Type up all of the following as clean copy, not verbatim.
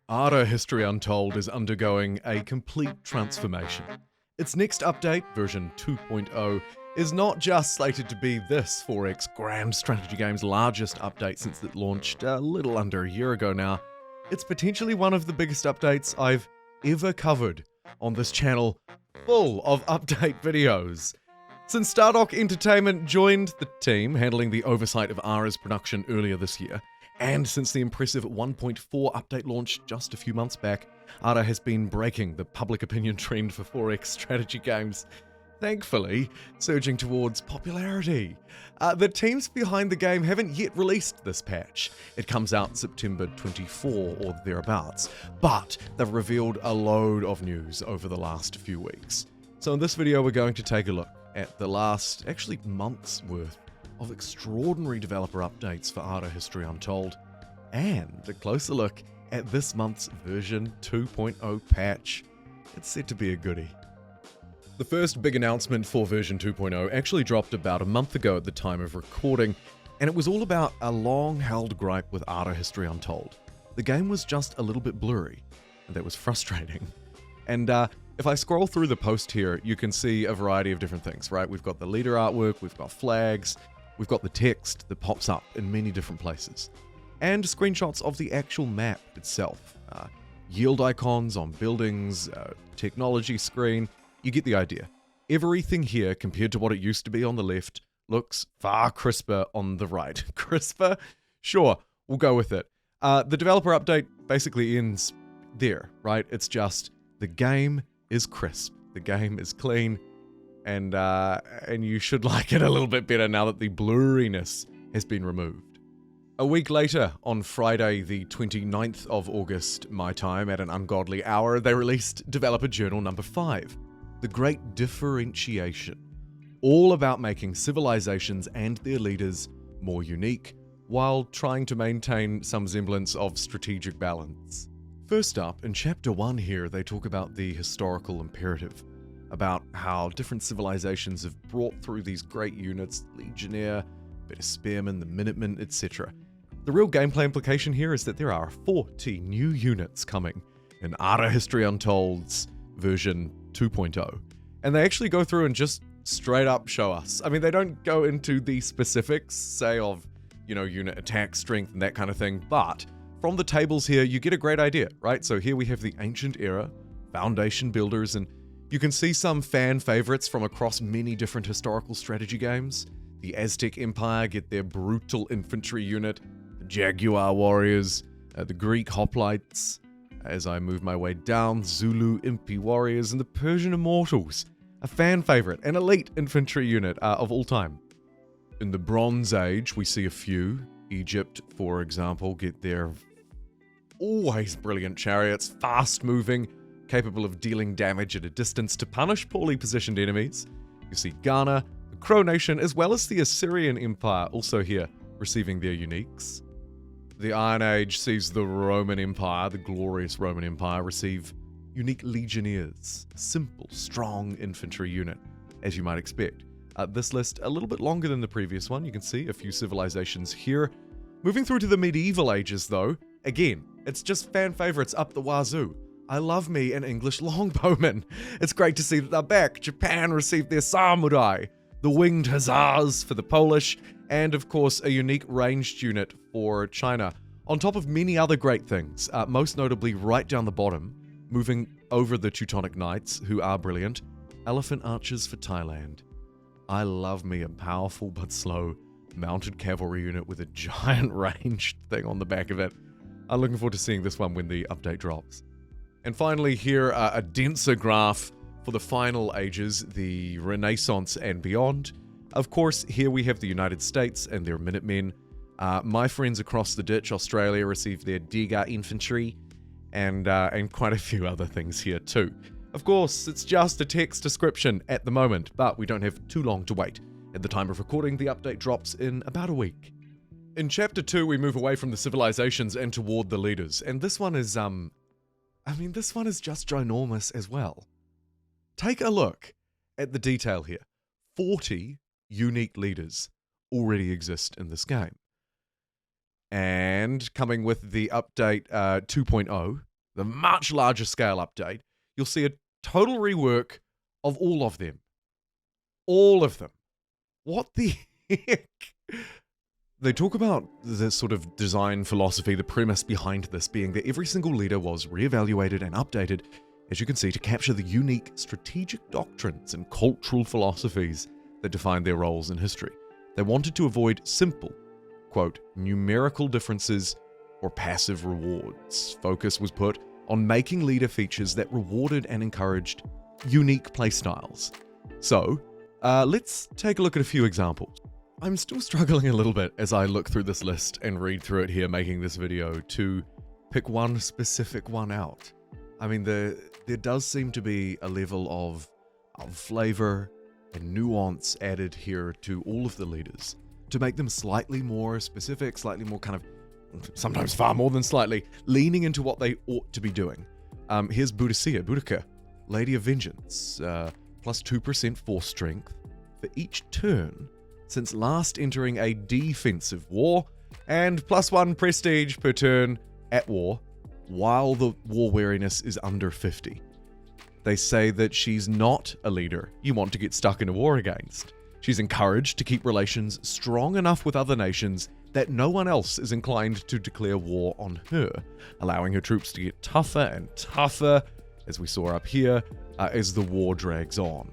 Ara History Untold is undergoing a complete transformation. Its next update, version 2.0, is not just slated to be this 4X grand strategy game's largest update since it launched a little under a year ago now. It's potentially one of the biggest updates I've ever covered on this channel, full of update videos. Since Stardock Entertainment joined the team handling the oversight of Ara's production earlier this year, and since the impressive 1.4 update launch just a few months back, Ara has been breaking the public opinion trend for 4X strategy games, thankfully surging towards popularity. The teams behind the game haven't yet released this patch. It comes out September 24 or thereabouts, but they've revealed a load of news over the last few weeks. So in this video we're going to take a look at the last, actually months worth, of extraordinary developer updates for Ara History Untold, and a closer look at this month's version 2.0 patch. It's set to be a goodie. The first big announcement for version 2.0 actually dropped about a month ago at the time of recording, and it was all about a long-held gripe with Ara History Untold. The game was just a little bit blurry, and that was frustrating. And if I scroll through the post here, you can see a variety of different things, right? We've got the leader artwork, we've got flags, we've got the text that pops up in many different places, and screenshots of the actual map itself. Yield icons on buildings, technology screen, you get the idea. Everything here, compared to what it used to be on the left, looks far crisper on the right. Crisper? Sure, we'll go with it. The developer update basically ends there, right? It's just, the game is crisp, the game is clean, and you should like it a little bit better now that the blurriness has been removed. A week later, on Friday the 29th of August, my time, at an ungodly hour, they released Developer Journal number 5, The Great Differentiation, all about making civilizations and their leaders more unique, while trying to maintain some semblance of strategic balance. First up, in Chapter 1 here, they talk about the historical imperative, about how different civilizations have brought through these great units, Legionnaire, Better Spearmen, the Minutemen, etc. The real gameplay implication here is that there are 40 new units coming in Ara History Untold's version 2.0. And they actually go through and just straight up show us. I mean, they don't go into the specifics, say, of, unit attack strength and that kind of thing, but from the tables here, you get a great idea, right? So here we have the Ancient Era, Foundation Builders, and you can see some fan favorites from across many different historical strategy games. The Aztec Empire get their brutal infantry unit, the Jaguar Warriors, the Greek Hoplites. As I move my way down, Zulu Impi Warriors, and the Persian Immortals, a fan favorite, an elite infantry unit of all time. In the Bronze Age, we see a few. Egypt, for example, get their always brilliant chariots, fast-moving, capable of dealing damage at a distance to punish poorly positioned enemies. You see Ghana, the Crow Nation, as well as the Assyrian Empire also here, receiving their uniques. The Iron Age sees the Roman Empire, the glorious Roman Empire, receive unique legionnaires, a simple, strong infantry unit, as you might expect. This list a little bit longer than the previous one. You can see a few civilizations here. Moving through to the medieval ages, though, again, it's just fan favorites up the wazoo. I love me an English longbowman. It's great to see that they're back. Japan received their samurai, the winged hussars for the Polish, and of course a unique ranged unit for China, on top of many other great things, most notably right down the bottom, moving over the Teutonic Knights, who are brilliant, elephant archers for Thailand. I love me a powerful but slow mounted cavalry unit with a giant ranged thing on the back of it. I'm looking forward to seeing this one when the update drops. And finally here, a denser graph for the final ages, the Renaissance and beyond. Of course, here we have the United States and their Minutemen. My friends across the ditch, Australia, received their Degar infantry, and quite a few other things here too. Of course, it's just a text description at the moment, but we don't have too long to wait. At the time of recording, the update drops in about a week. In Chapter 2, we move away from the civilizations and toward the leaders, and this one is, this one is just ginormous as well. Take a look at the detail here. 40 unique leaders already exist in this game. And coming with the update 2.0, the much larger scale update, you'll see a total rework of all of them. All of them. What the heck? They talk about the sort of design philosophy, the premise behind this being that every single leader was reevaluated and updated, as you can see, to capture the unique strategic doctrines and cultural philosophies that defined their roles in history. They wanted to avoid simple, quote, numerical differences or passive rewards. Focus was put on making leader features that rewarded and encouraged unique playstyles. So, let's take a look at a few examples. I'm still struggling a little bit as I look through this list and read through it here making this video to pick one specific one out. I mean, there does seem to be a level of flavor and nuance added here to all of the leaders to make them slightly more specific, slightly more kind of, sometimes far more than slightly, leaning into what they ought to be doing. Here's Boudica, Lady of Vengeance, plus 2% force strength for each turn since last entering a defensive war, and plus 1 prestige per turn at war, while the war weariness is under 50. They say that she's not a leader you want to get stuck in a war against. She's encouraged to keep relations strong enough with other nations that no one else is inclined to declare war on her, allowing her troops to get tougher and tougher, as we saw up here, as the war drags on.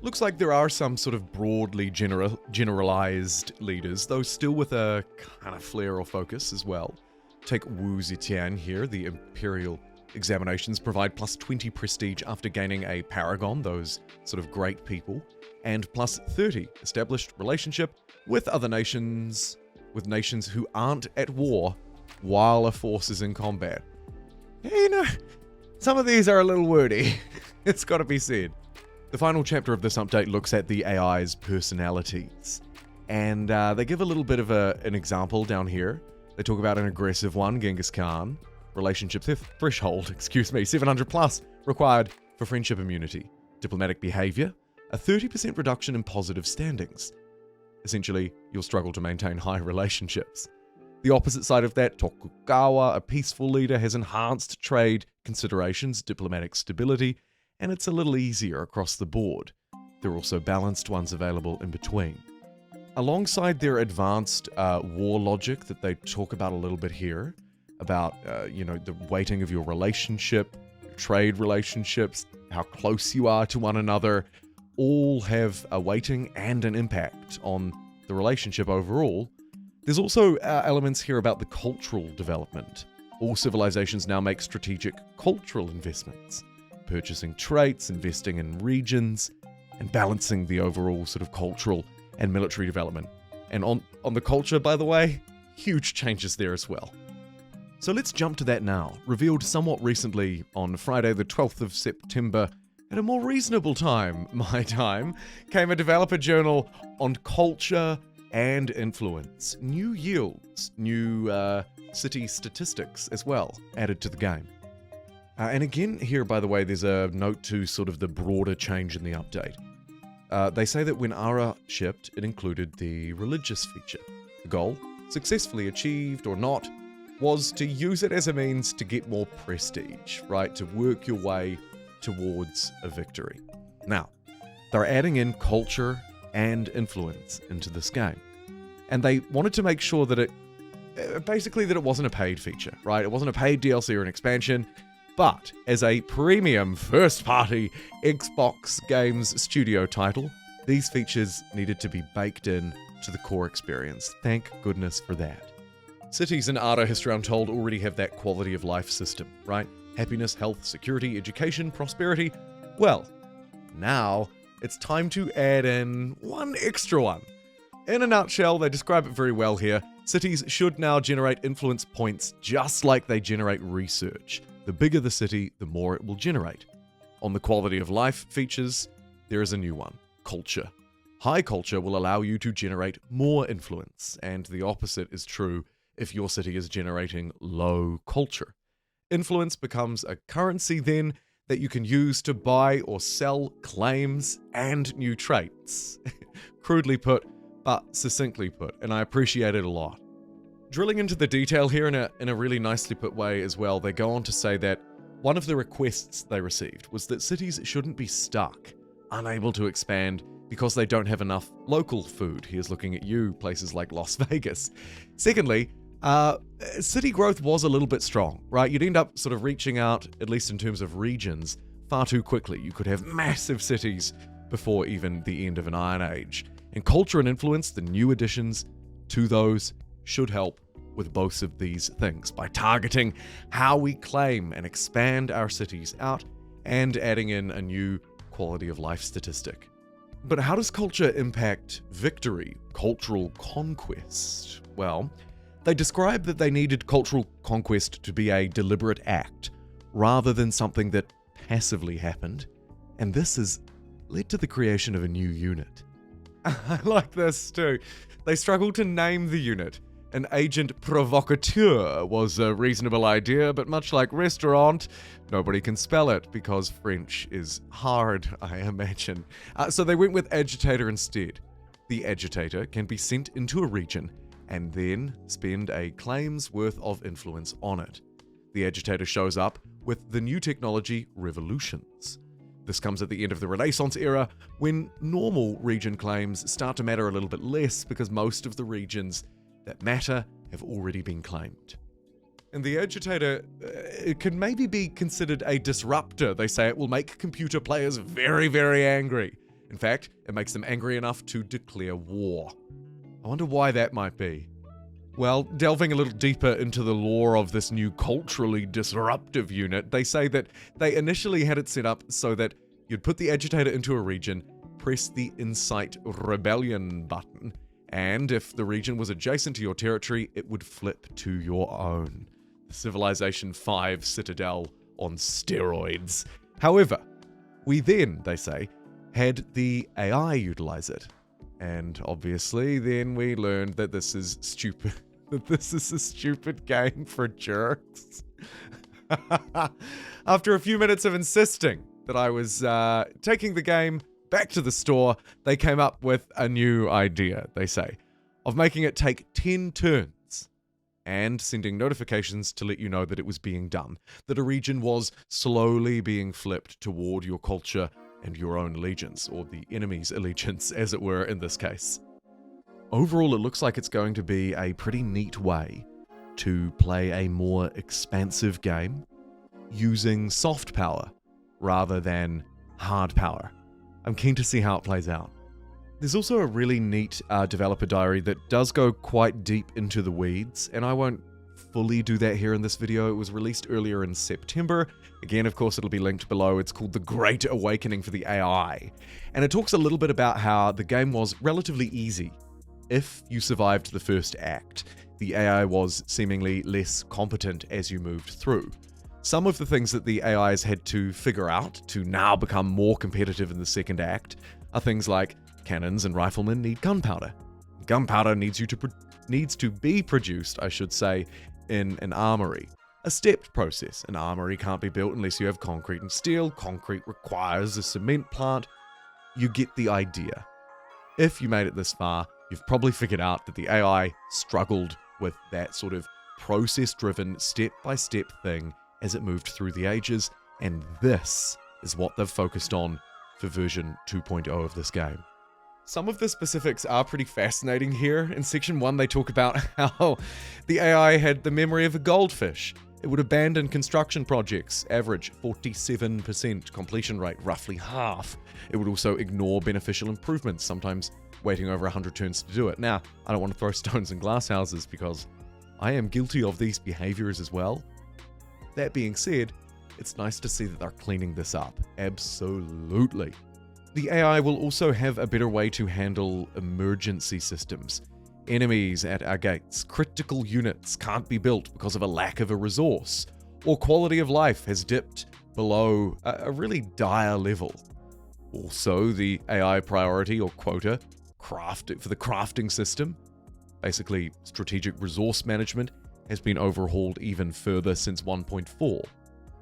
Looks like there are some sort of broadly generalized leaders, though still with a kind of flair or focus as well. Take Wu Zetian here. The Imperial examinations provide plus 20 prestige after gaining a paragon, those sort of great people, and plus 30 established relationship with other nations, with nations who aren't at war while a force is in combat. You know, some of these are a little wordy. It's got to be said. The final chapter of this update looks at the AI's personalities, and they give a little bit of an example down here. They talk about an aggressive one, Genghis Khan, relationship threshold, 700 plus required for friendship immunity, diplomatic behavior, a 30% reduction in positive standings. Essentially, you'll struggle to maintain high relationships. The opposite side of that, Tokugawa, a peaceful leader, has enhanced trade considerations, diplomatic stability, and it's a little easier across the board. There are also balanced ones available in between. Alongside their advanced war logic that they talk about a little bit here, about the weighting of your relationship, your trade relationships, how close you are to one another, all have a weighting and an impact on the relationship overall. There's also elements here about the cultural development. All civilizations now make strategic cultural investments, purchasing traits, investing in regions, and balancing the overall sort of cultural and military development. And on the culture, by the way, huge changes there as well. So let's jump to that now. Revealed somewhat recently on Friday the 12th of September, at a more reasonable time, my time, came a developer journal on culture and influence. New yields, new city statistics as well added to the game. And again, here, by the way, there's a note to sort of the broader change in the update. They say that when Ara shipped, it included the religious feature. The goal, successfully achieved or not, was to use it as a means to get more prestige, right? To work your way towards a victory. Now, they're adding in culture and influence into this game. And they wanted to make sure that it wasn't a paid feature, right? It wasn't a paid DLC or an expansion, but as a premium first-party Xbox Games Studio title, these features needed to be baked in to the core experience. Thank goodness for that. Cities in Ara History Untold already have that quality of life system, right? Happiness, health, security, education, prosperity. Well, now it's time to add in one extra one. In a nutshell, they describe it very well here. Cities should now generate influence points just like they generate research. The bigger the city, the more it will generate. On the quality of life features, there is a new one, culture. High culture will allow you to generate more influence, and the opposite is true if your city is generating low culture. Influence becomes a currency then that you can use to buy or sell claims and new traits. Crudely put, but succinctly put, and I appreciate it a lot. Drilling into the detail here in a really nicely put way as well, they go on to say that one of the requests they received was that cities shouldn't be stuck, unable to expand because they don't have enough local food. Here's looking at you, places like Las Vegas. Secondly, city growth was a little bit strong, right? You'd end up sort of reaching out, at least in terms of regions, far too quickly. You could have massive cities before even the end of an Iron Age. And culture and influence, the new additions to those, should help with both of these things by targeting how we claim and expand our cities out and adding in a new quality of life statistic. But how does culture impact victory, cultural conquest? Well, they describe that they needed cultural conquest to be a deliberate act rather than something that passively happened, and this has led to the creation of a new unit. I like this too. They struggled to name the unit. An agent provocateur was a reasonable idea, but much like restaurant, nobody can spell it because French is hard, I imagine. So they went with agitator instead. The agitator can be sent into a region and then spend a claim's worth of influence on it. The agitator shows up with the new technology revolutions. This comes at the end of the Renaissance era, when normal region claims start to matter a little bit less because most of the regions that matter have already been claimed. And the agitator, it can maybe be considered a disruptor. They say it will make computer players very, very angry. In fact, it makes them angry enough to declare war. I wonder why that might be. Well, delving a little deeper into the lore of this new culturally disruptive unit, they say that they initially had it set up so that you'd put the agitator into a region, press the Incite Rebellion button, and if the region was adjacent to your territory, it would flip to your own. Civilization 5 Citadel on steroids. However, we then, they say, had the AI utilize it. And obviously, then we learned that this is stupid. That this is a stupid game for jerks. After a few minutes of insisting that I was taking the game back to the store, they came up with a new idea, they say, of making it take 10 turns and sending notifications to let you know that it was being done, that a region was slowly being flipped toward your culture and your own allegiance, or the enemy's allegiance, as it were in this case. Overall, it looks like it's going to be a pretty neat way to play a more expansive game using soft power rather than hard power. I'm keen to see how it plays out. There's also a really neat developer diary that does go quite deep into the weeds, and I won't fully do that here in this video. It was released earlier in September. Again, of course, it'll be linked below. It's called The Great Awakening for the AI. And it talks a little bit about how the game was relatively easy if you survived the first act. The AI was seemingly less competent as you moved through. Some of the things that the AIs had to figure out to now become more competitive in the second act are things like cannons and riflemen need gunpowder. Gunpowder needs to be produced, I should say, in an armory. A stepped process. An armory can't be built unless you have concrete and steel. Concrete requires a cement plant. You get the idea. If you made it this far, you've probably figured out that the AI struggled with that sort of process-driven, step-by-step thing as it moved through the ages, and this is what they've focused on for version 2.0 of this game. Some of the specifics are pretty fascinating here. In section 1, they talk about how the AI had the memory of a goldfish. It would abandon construction projects, average 47% completion rate, roughly half. It would also ignore beneficial improvements, sometimes waiting over 100 turns to do it. Now, I don't want to throw stones in glass houses because I am guilty of these behaviors as well. That being said, it's nice to see that they're cleaning this up. Absolutely. The AI will also have a better way to handle emergency systems. Enemies at our gates, critical units can't be built because of a lack of a resource, or quality of life has dipped below a really dire level. Also, the AI priority or quota for the crafting system, basically strategic resource management, has been overhauled even further since 1.4.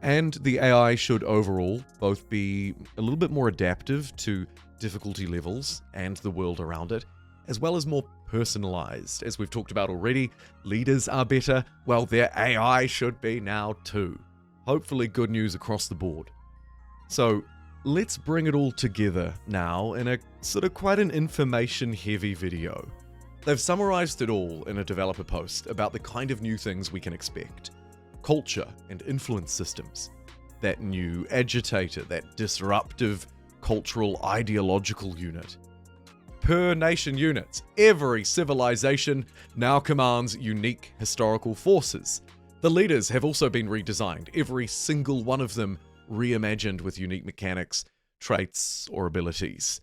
And the AI should overall both be a little bit more adaptive to difficulty levels and the world around it, as well as more personalized. As we've talked about already, leaders are better. Well, their AI should be now too. Hopefully good news across the board. So let's bring it all together now in a sort of quite an information-heavy video. They've summarized it all in a developer post about the kind of new things we can expect. Culture and influence systems. That new agitator, that disruptive cultural ideological unit. Per nation units, every civilization now commands unique historical forces. The leaders have also been redesigned, every single one of them reimagined with unique mechanics, traits, or abilities.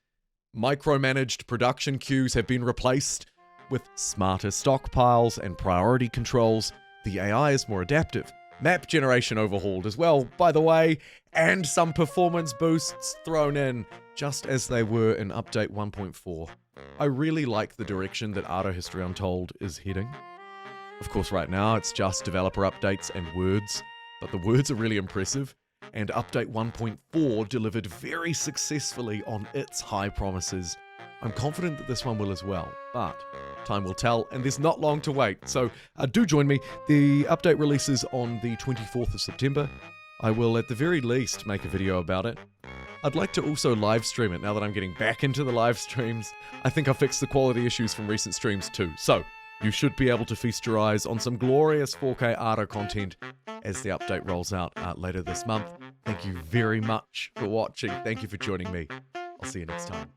Micromanaged production queues have been replaced with smarter stockpiles and priority controls. The AI is more adaptive. Map generation overhauled as well, by the way, and some performance boosts thrown in, just as they were in Update 1.4. I really like the direction that Ara History Untold is heading. Of course, right now it's just developer updates and words, but the words are really impressive, and Update 1.4 delivered very successfully on its high promises. I'm confident that this one will as well, but time will tell, and there's not long to wait. So do join me. The update releases on the 24th of September. I will at the very least make a video about it. I'd like to also live stream it now that I'm getting back into the live streams. I think I've fixed the quality issues from recent streams too. So you should be able to feast your eyes on some glorious 4K Ara content as the update rolls out later this month. Thank you very much for watching. Thank you for joining me. I'll see you next time.